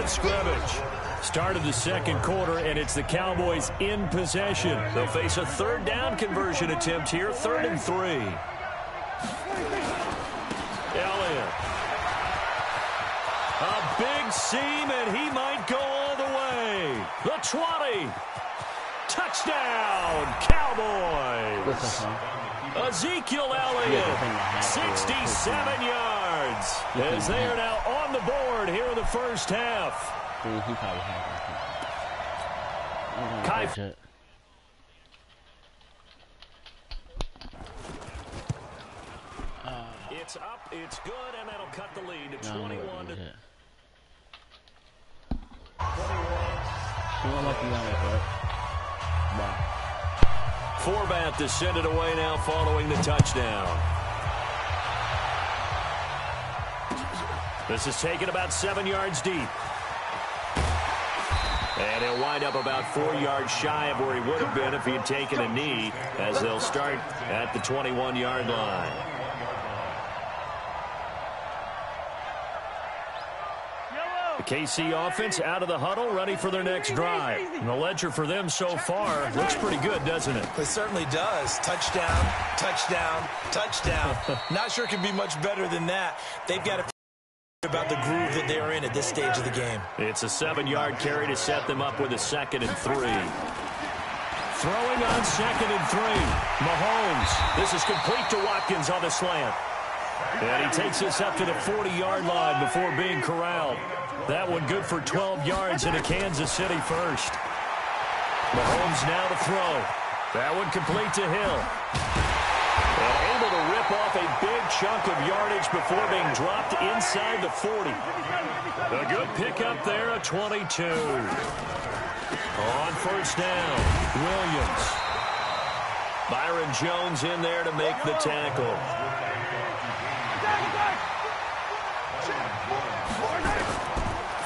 of scrimmage. Start of the second quarter, and it's the Cowboys in possession. They'll face a third down conversion attempt here, 3rd and 3. Elliott. A big seam, and he might go all the way. The 20. Touchdown, Cowboys. Ezekiel Elliott, 67 yards, as they are now on the board here in the first half. It's up, it's good, and that'll cut the lead to 21 to 21. Forbath to send it away now following the touchdown. This is taken about 7 yards deep. And he'll wind up about 4 yards shy of where he would have been if he had taken a knee, as they'll start at the 21-yard line. The KC offense out of the huddle, ready for their next drive. And the ledger for them so far looks pretty good, doesn't it? It certainly does. Touchdown, touchdown, touchdown. Not sure it can be much better than that. They've got to about the groove that they're in at this stage of the game. It's a 7-yard carry to set them up with a 2nd and 3. Throwing on 2nd and 3. Mahomes. This is complete to Watkins on the slant. And he takes this up to the 40-yard line before being corralled. That one good for 12 yards into Kansas City first. Mahomes now to throw. That one complete to Hill. And able to rip off a big chunk of yardage before being dropped inside the 40. A good pickup there, a 22. On first down, Williams. Byron Jones in there to make the tackle.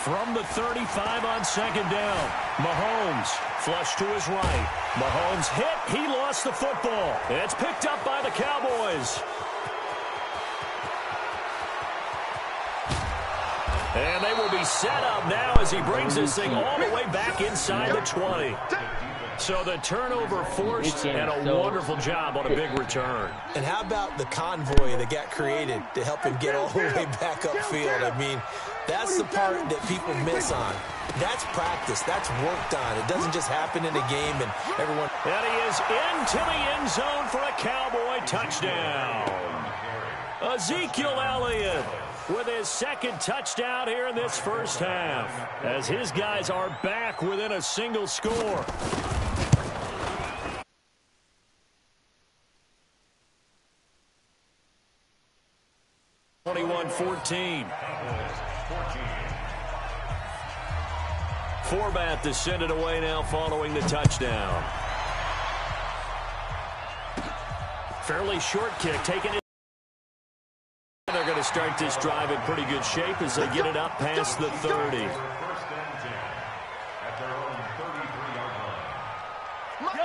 From the 35 on 2nd down, Mahomes flush to his right. Mahomes hit. He lost the football. It's picked up by the Cowboys. And they will be set up now as he brings this thing all the way back inside the 20. So the turnover forced and a wonderful job on a big return. And how about the convoy that got created to help him get all the way back upfield? I mean, that's the part that people miss on. That's practice. That's worked on. It doesn't just happen in a game and everyone... And he is into the end zone for a Cowboy touchdown. Ezekiel Elliott with his 2nd touchdown here in this first half, as his guys are back within a single score. Forbath to send it away now following the touchdown. Fairly short kick, taking it. They're going to start this drive in pretty good shape as they get it up past the 30.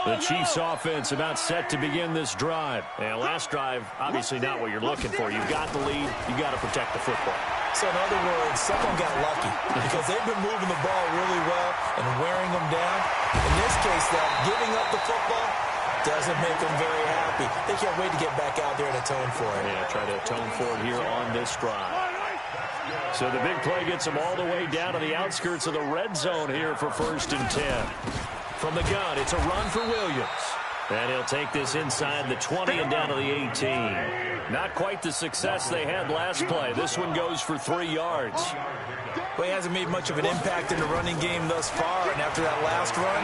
The Chiefs offense about set to begin this drive. And last drive, obviously not what you're looking for. You've got the lead. You've got to protect the football. So in other words, someone got lucky because they've been moving the ball really well and wearing them down. In this case, though, giving up the football doesn't make them very happy. They can't wait to get back out there and atone for it. Yeah, try to atone for it here on this drive. So the big play gets them all the way down to the outskirts of the red zone here for 1st and 10. From the gun, it's a run for Williams. And he'll take this inside the 20 and down to the 18. Not quite the success they had last play. This one goes for 3 yards. Well, he hasn't made much of an impact in the running game thus far, and after that last run,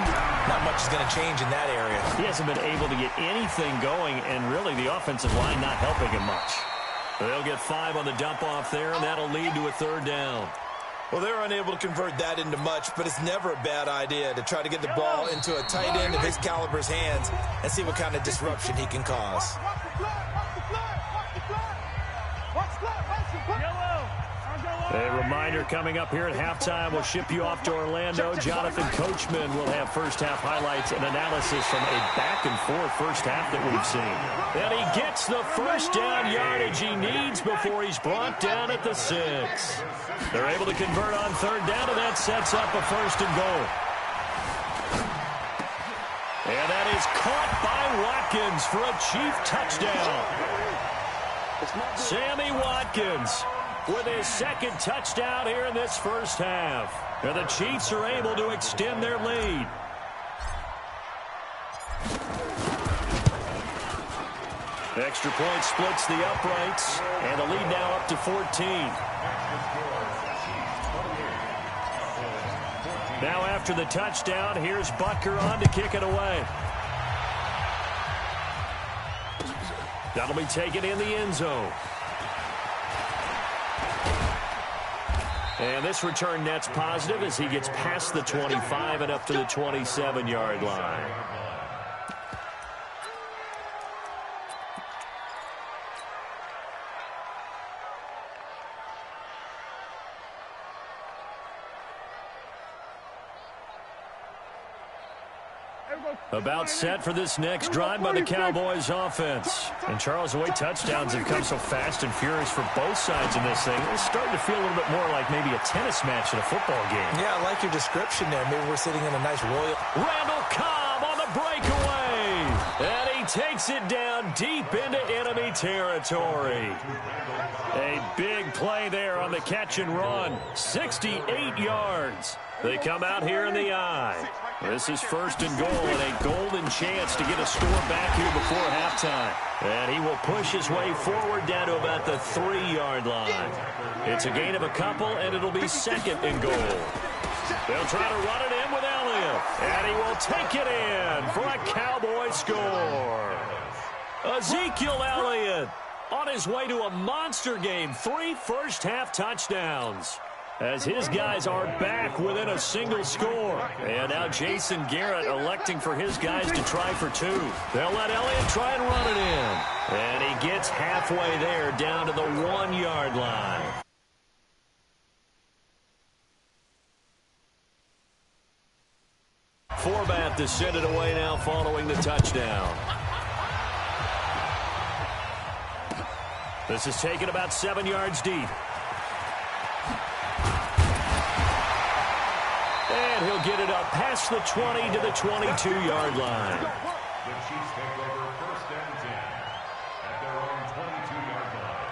not much is going to change in that area. He hasn't been able to get anything going, and really the offensive line not helping him much. They'll get 5 on the dump-off there, and that'll lead to a 3rd down. Well, they're unable to convert that into much, but it's never a bad idea to try to get the ball into a tight end of his caliber's hands and see what kind of disruption he can cause. They Reminder coming up here at halftime, we'll ship you off to Orlando. Jonathan Coachman will have first-half highlights and analysis from a back-and-forth first half that we've seen. And he gets the first down yardage he needs before he's brought down at the 6. They're able to convert on third down, and that sets up a first and goal. And that is caught by Watkins for a Chief touchdown. Sammy Watkins with his second touchdown here in this first half. And the Chiefs are able to extend their lead. Extra point splits the uprights, and the lead now up to 14. Now after the touchdown, here's Butker on to kick it away. That'll be taken in the end zone. And this return net's positive as he gets past the 25 and up to the 27-yard line. About set for this next drive by the Cowboys offense. And Charles, the way touchdowns have come so fast and furious for both sides in this thing, it's starting to feel a little bit more like maybe a tennis match in a football game. Yeah, I like your description there. Maybe we're sitting in a nice royal. Randall Cobb on the breakaway. And he takes it down deep into enemy territory. A big play there on the catch and run. 68 yards. They come out here in the eye. This is first and goal and a golden chance to get a score back here before halftime. And he will push his way forward down to about the 3-yard line. It's a gain of a couple, and it'll be second and goal. They'll try to run it in with Elliott. And he will take it in for a Cowboy score. Ezekiel Elliott on his way to a monster game. 3 first-half touchdowns, as his guys are back within a single score. And now Jason Garrett electing for his guys to try for 2. They'll let Elliott try and run it in. And he gets halfway there down to the 1-yard line. Forbath to send it away now following the touchdown. This is taken about 7 yards deep. And he'll get it up past the 20 to the 22-yard line. The Chiefs take over first and 10 at their own 22-yard line.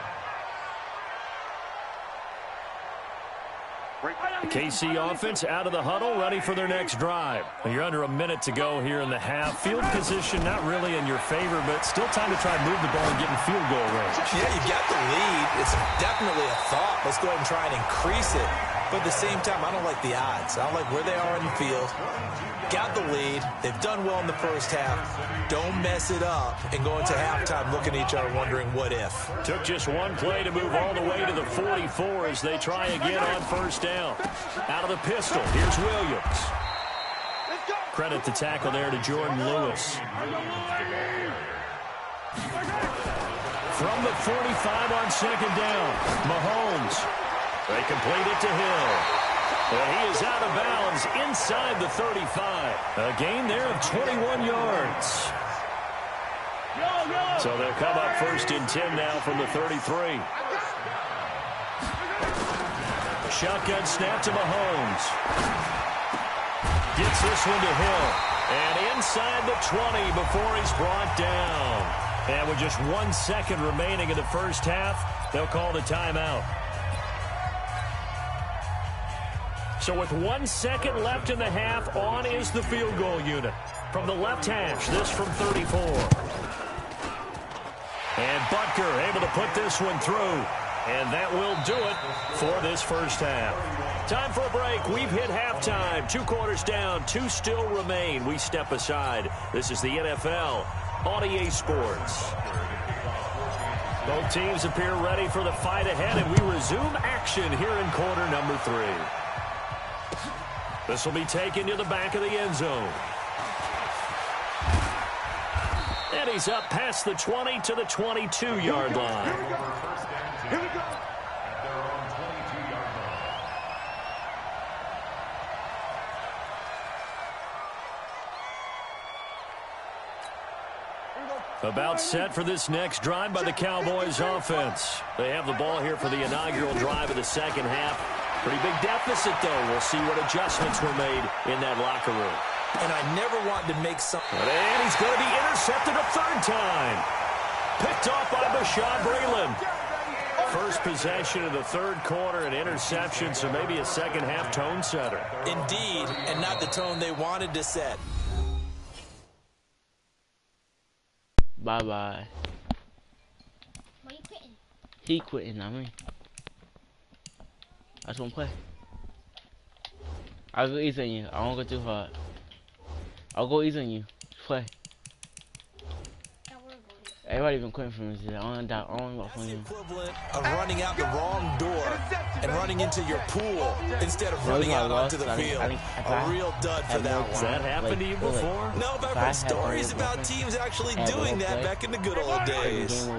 The KC offense out of the huddle, ready for their next drive. You're under a minute to go here in the half. Field position not really in your favor, but still time to try and move the ball and get in field goal range. Yeah, you've got the lead. It's definitely a thought. Let's go ahead and try and increase it. But at the same time, I don't like the odds. I don't like where they are in the field. Got the lead. They've done well in the first half. Don't mess it up and go into halftime looking at each other wondering what if. Took just one play to move all the way to the 44 as they try again on first down. Out of the pistol, here's Williams. Credit the tackle there to Jordan Lewis. From the 45 on second down, Mahomes. They complete it to Hill. And he is out of bounds inside the 35. A gain there of 21 yards. So they'll come up first and 10 now from the 33. Shotgun snap to Mahomes. Gets this one to Hill. And inside the 20 before he's brought down. And with just 1 second remaining in the first half, they'll call the timeout. So with 1 second left in the half, on is the field goal unit. From the left hash, this from 34. And Butker able to put this one through. And that will do it for this first half. Time for a break. We've hit halftime. 2 quarters down, 2 still remain. We step aside. This is the NFL on EA Sports. Both teams appear ready for the fight ahead, and we resume action here in quarter number 3. This will be taken to the back of the end zone. And he's up past the 20 to the 22-yard line. About set for this next drive by the Cowboys offense. They have the ball here for the inaugural drive of the second half. Pretty big deficit, though. We'll see what adjustments were made in that locker room. And I never wanted to make some... And he's going to be intercepted a third time. Picked off by Bashaud Breeland. First possession of the third quarter, an interception, so maybe a second-half tone setter. Indeed, and not the tone they wanted to set. Bye-bye. Why you quitting? He quitting, I mean. I just want to play. I'll go easy on you. I won't go too hard. I'll go easy on you. Just play. Everybody been quitting from this. I don't doubt. I don't That's the equivalent of running out the wrong door and running into your pool instead of running out onto the field. A real dud for that one. Has that happened to you before? No, but I've heard stories about teams actually doing that back in the good old days.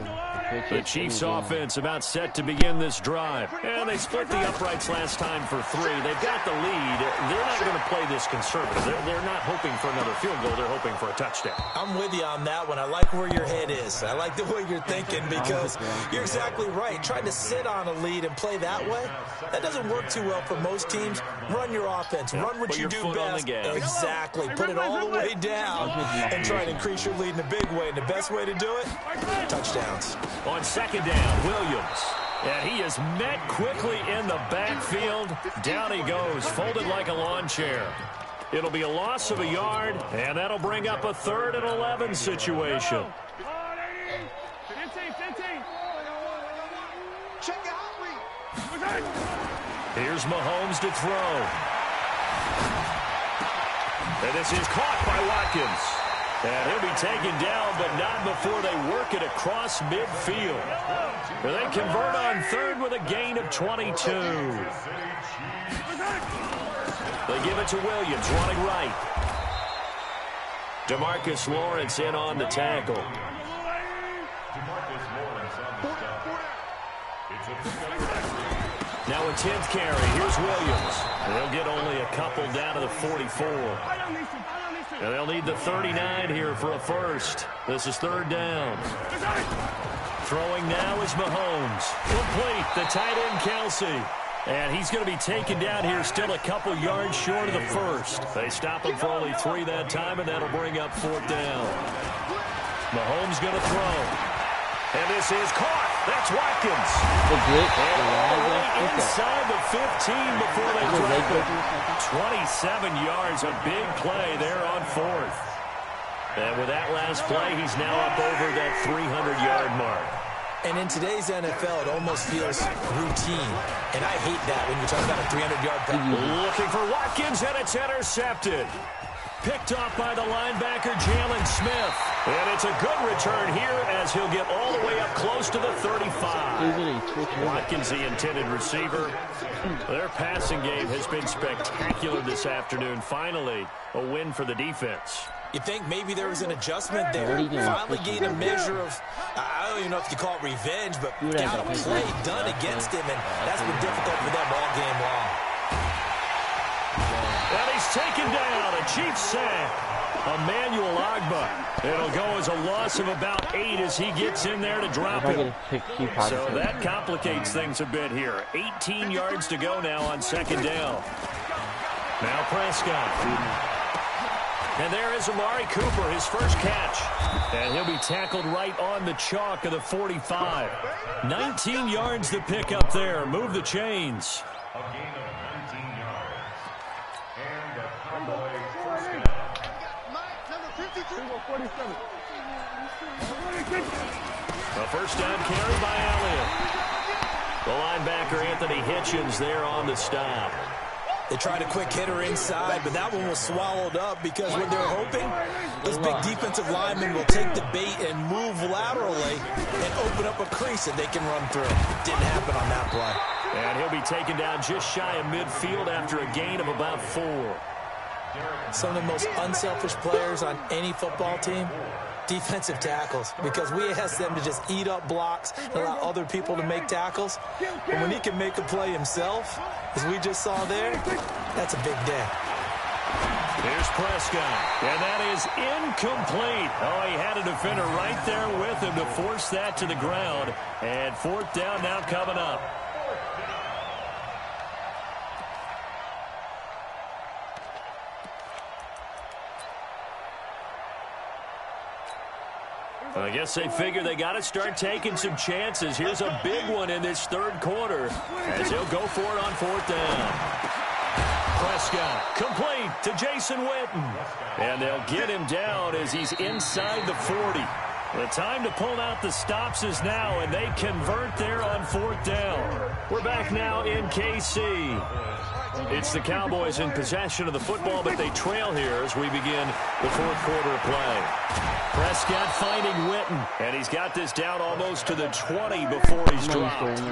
The Chiefs offense about set to begin this drive. And they split the uprights last time for 3. They've got the lead. They're not going to play this conservative. They're not hoping for another field goal. They're hoping for a touchdown. I'm with you on that one. I like where your head is. I like the way you're thinking because you're exactly right. Trying to sit on a lead and play that way, that doesn't work too well for most teams. Run your offense. Run what you do best. Exactly. Put it all the way down and try to increase your lead in a big way. And the best way to do it, touchdowns. On second down, Williams. And he is met quickly in the backfield. Down he goes, folded like a lawn chair. It'll be a loss of a yard, and that'll bring up a 3rd and 11 situation. Here's Mahomes to throw. And this is caught by Watkins. And he'll be taken down, but not before they work it across midfield. And they convert on 3rd with a gain of 22. They give it to Williams, running right. DeMarcus Lawrence in on the tackle. Now a 10th carry. Here's Williams. They'll get only a couple down to the 44. And they'll need the 39 here for a first. This is 3rd down. Throwing now is Mahomes. Complete. The tight end, Kelsey. And he's going to be taken down here, still a couple yards short of the first. They stop him for only 3 that time, and that'll bring up 4th down. Mahomes going to throw. And this is caught. That's Watkins. And all the way inside the 15 before they drop it. 27 yards, a big play there on 4th. And with that last play, he's now up over that 300-yard mark. And in today's NFL, it almost feels routine. And I hate that when you talk about a 300-yard pass. Looking for Watkins, and it's intercepted. Picked off by the linebacker, Jalen Smith. And it's a good return here as he'll get all the way up close to the 35. Watkins, the intended receiver. Their passing game has been spectacular this afternoon. Finally, a win for the defense. You think maybe there was an adjustment there? Finally gained a measure of, I don't even know if you call it revenge, but got a play done against him, and that's been difficult for them all game long. And he's taken down, a Chiefs sack. Emmanuel Ogbah. It'll go as a loss of about 8 as he gets in there to drop him. So that complicates things a bit here. 18 yards to go now on 2nd down. Now Prescott. And there is Amari Cooper, his first catch. And he'll be tackled right on the chalk of the 45. 19 yards to pick up there. Move the chains. A gain of 19 yards. And the Cowboys first down. A first down carry by Elliott. The linebacker Anthony Hitchens there on the stop. They tried a quick hitter inside, but that one was swallowed up because what they're hoping, those big defensive linemen will take the bait and move laterally and open up a crease that they can run through. Didn't happen on that play. And he'll be taken down just shy of midfield after a gain of about 4. Some of the most unselfish players on any football team, defensive tackles, because we ask them to just eat up blocks and allow other people to make tackles. But when he can make a play himself, as we just saw there, that's a big day. Here's Prescott, and that is incomplete. Oh, he had a defender right there with him to force that to the ground. And 4th down now coming up. I guess they figure they got to start taking some chances. Here's a big one in this 3rd quarter as he'll go for it on 4th down. Prescott complete to Jason Witten. And they'll get him down as he's inside the 40. The time to pull out the stops is now, and they convert there on 4th down. We're back now in KC. It's the Cowboys in possession of the football, but they trail here as we begin the 4th quarter of play. Prescott finding Witten, and he's got this down almost to the 20 before he's dropped.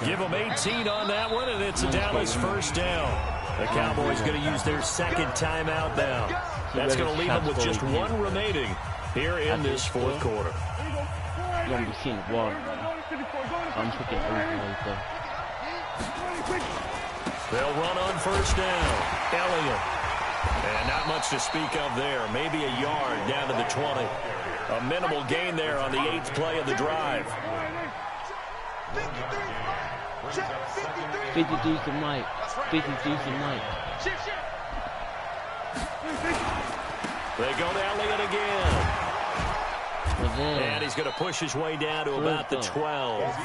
Give him 18 on that one, and it's a Dallas 1st down. The Cowboys going to use their 2nd timeout now. That's going to leave them with just 1 remaining here in this 4th quarter. You're going to be seeing the water. I'm picking everything right there. They'll run on 1st down. Elliott. And not much to speak of there. Maybe a yard down to the 20. A minimal gain there on the 8th play of the drive. 53 to Mike. 53 to Mike. They go to Elliott again. And he's going to push his way down to about the 12.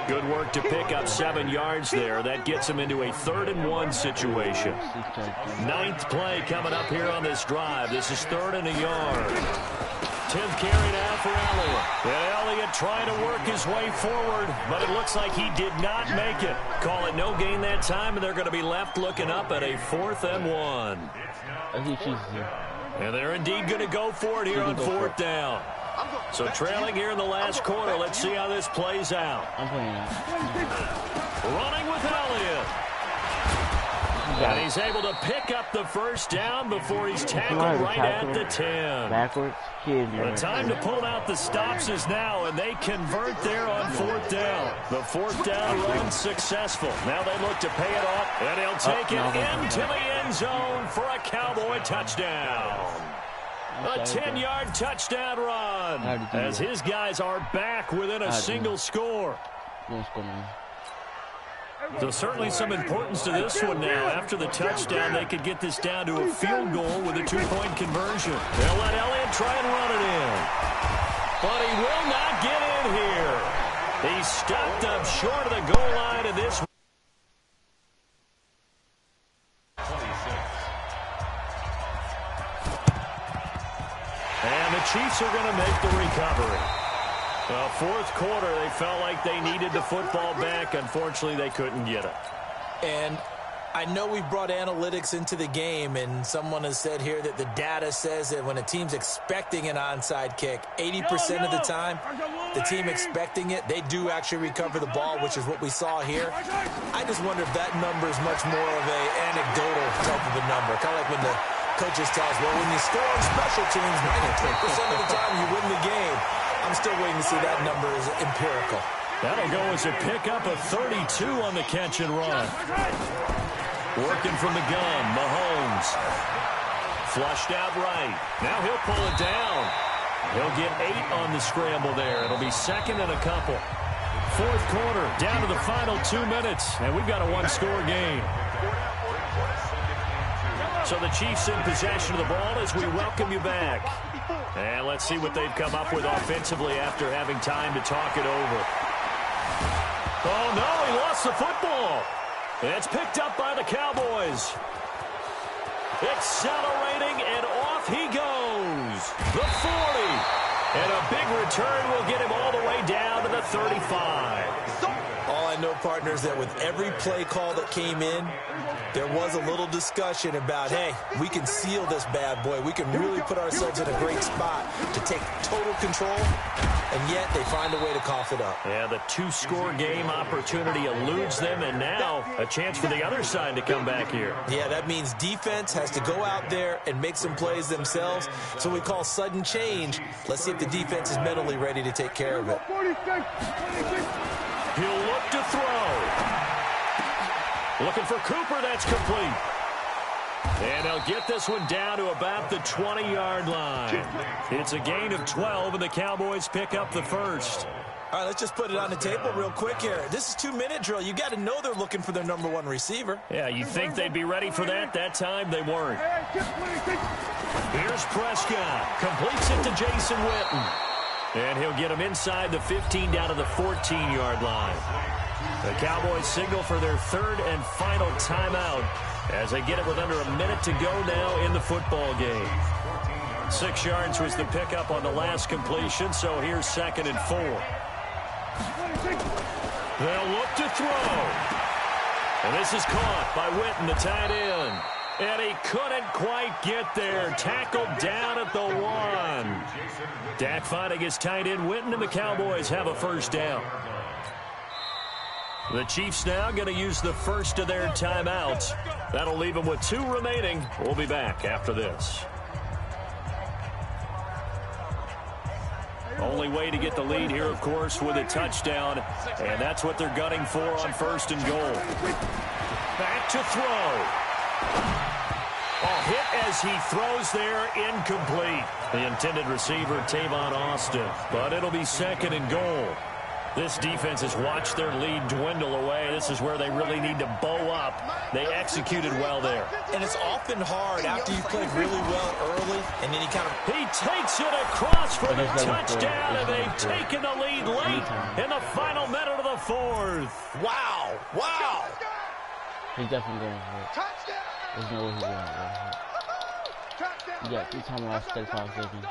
Good work to pick up 7 yards there. That gets him into a 3rd and 1 situation. 9th play coming up here on this drive. This is 3rd and a yard. 10th carry now for Elliott. And Elliott trying to work his way forward, but it looks like he did not make it. Call it no gain that time, and they're going to be left looking up at a 4th and 1. And they're indeed going to go for it here on 4th down. So trailing here in the last quarter. Let's see how this plays out. Running with Elliott. And he's able to pick up the 1st down before he's tackled right at the 10. Backwards. The time to pull out the stops is now, and they convert there on 4th down. The 4th down run successful. Now they look to pay it off, and he'll take it into the end zone for a Cowboy touchdown. A 10-yard touchdown run as his guys are back within a single score. So certainly some importance to this one now. After the touchdown, they could get this down to a field goal with a 2-point conversion. They'll let Elliott try and run it in. But he will not get in here. He's stopped up short of the goal line of this. And the Chiefs are going to make the recovery. 4th quarter, they felt like they needed the football back. Unfortunately, they couldn't get it. And I know we brought analytics into the game, and someone has said here that the data says that when a team's expecting an onside kick, 80% of the time, the team expecting it, they do actually recover the ball, which is what we saw here. I just wonder if that number is much more of an anecdotal type of a number, kind of like when the coaches tell us, well, when you score on special teams, 93% of the time you win the game. I'm still waiting to see that number as empirical. That'll go as a pickup of 32 on the catch and run. Working from the gun, Mahomes. Flushed out right. Now he'll pull it down. He'll get 8 on the scramble there. It'll be 2nd and a couple. 4th quarter, down to the final 2 minutes, and we've got a 1-score game. So the Chiefs in possession of the ball as we welcome you back. And let's see what they've come up with offensively after having time to talk it over. Oh, no, he lost the football. It's picked up by the Cowboys. Accelerating, and off he goes. The 40. And a big return will get him all the way down to the 35. All I know, partners, that with every play call that came in, there was a little discussion about, hey, we can seal this bad boy. We can really put ourselves in a great spot to take total control, and yet they find a way to cough it up. Yeah, the 2-score game opportunity eludes them, and now a chance for the other side to come back here. Yeah, that means defense has to go out there and make some plays themselves. So we call sudden change. Let's see if the defense is mentally ready to take care of it. He'll look to throw. Looking for Cooper, that's complete. And they'll get this one down to about the 20-yard line. It's a gain of 12, and the Cowboys pick up the first. All right, let's just put it on the table real quick here. This is 2-minute drill. You got to know they're looking for their number 1 receiver. Yeah, you'd think they'd be ready for that. That time they weren't. Here's Prescott. Completes it to Jason Witten. And he'll get him inside the 15 down to the 14-yard line. The Cowboys signal for their third and final timeout as they get it with under a minute to go now in the football game. 6 yards was the pickup on the last completion, so here's 2nd and 4. They'll look to throw. And this is caught by Witten, the tight end. And he couldn't quite get there. Tackled down at the 1. Dak finding his tight end Witten, and the Cowboys have a first down. The Chiefs now going to use the first of their timeouts. That'll leave them with 2 remaining. We'll be back after this. Only way to get the lead here, of course, with a touchdown. And that's what they're gunning for on 1st and goal. Back to throw. A hit as he throws there, incomplete. The intended receiver, Tavon Austin. But it'll be 2nd and goal. This defense has watched their lead dwindle away. This is where they really need to bow up. They executed well there. And it's often hard after you played really well early, and then He takes it across for the touchdown, and they've taken the lead late in the final minute of the 4th. Wow. Wow. He's definitely going for it. There's no way he's going for it. Yeah, 3 timeouts, 35 seconds.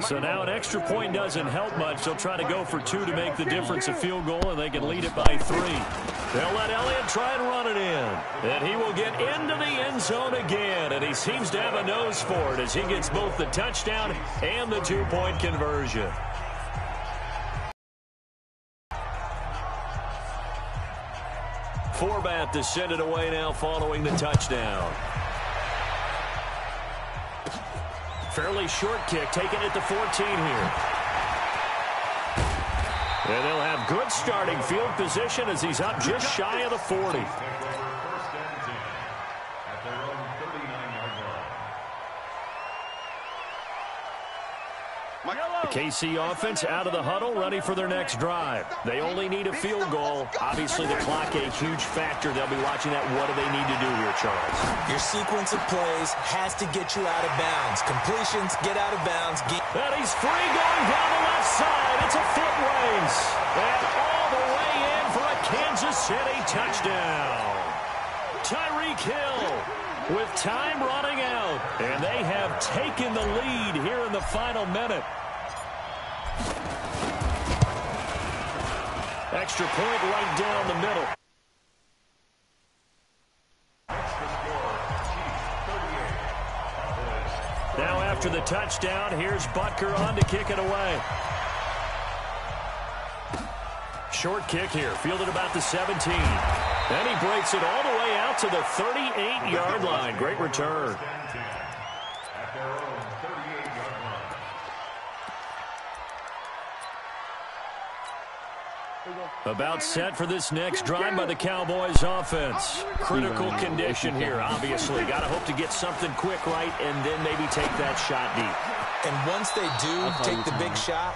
So now an extra point doesn't help much. They'll try to go for 2 to make the difference a field goal, and they can lead it by 3. They'll let Elliott try and run it in. And he will get into the end zone again, and he seems to have a nose for it as he gets both the touchdown and the 2-point conversion. Forbath to send it away now following the touchdown. Fairly short kick, taking it to 14 here. And they'll have good starting field position as he's up just shy of the 40. The KC offense out of the huddle, ready for their next drive. They only need a field goal. Obviously, the clock a huge factor. They'll be watching that. What do they need to do here, Charles? Your sequence of plays has to get you out of bounds. Completions, get out of bounds. And he's free going down the left side. It's a foot race. And all the way in for a Kansas City touchdown. Tyreek Hill with time running out. And they have taken the lead here in the final minute. Extra point right down the middle. Now after the touchdown, here's Butker on to kick it away. Short kick here, fielded about the 17. And he breaks it all the way out to the 38-yard line. Great return. About set for this next drive by the Cowboys offense. Critical condition here, obviously. Got to hope to get something quick right and then maybe take that shot deep. And once they do take the big shot,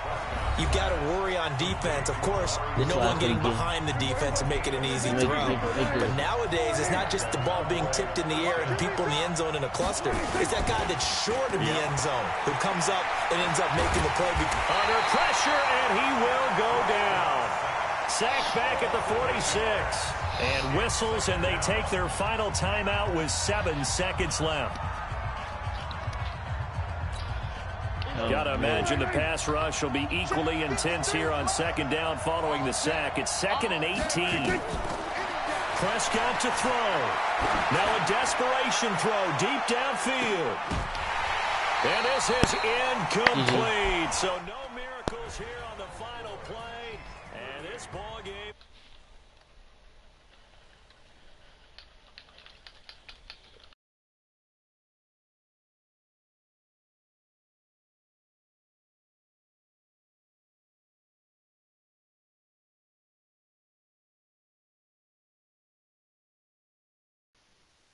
you've got to worry on defense. Of course, no one getting behind the defense and make it an easy throw. But nowadays, it's not just the ball being tipped in the air and people in the end zone in a cluster. It's that guy that's short of the end zone who comes up and ends up making the play. Under pressure, and he will go down. Sacked back at the 46. And whistles, and they take their final timeout with 7 seconds left. Got to imagine the pass rush will be equally intense here on 2nd down following the sack. It's 2nd and 18. Prescott to throw. Now a desperation throw deep downfield. And this is incomplete. So no miracles here on the final play. And this ball game.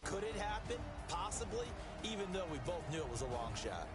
Could it happen? Possibly, even though we both knew it was a long shot.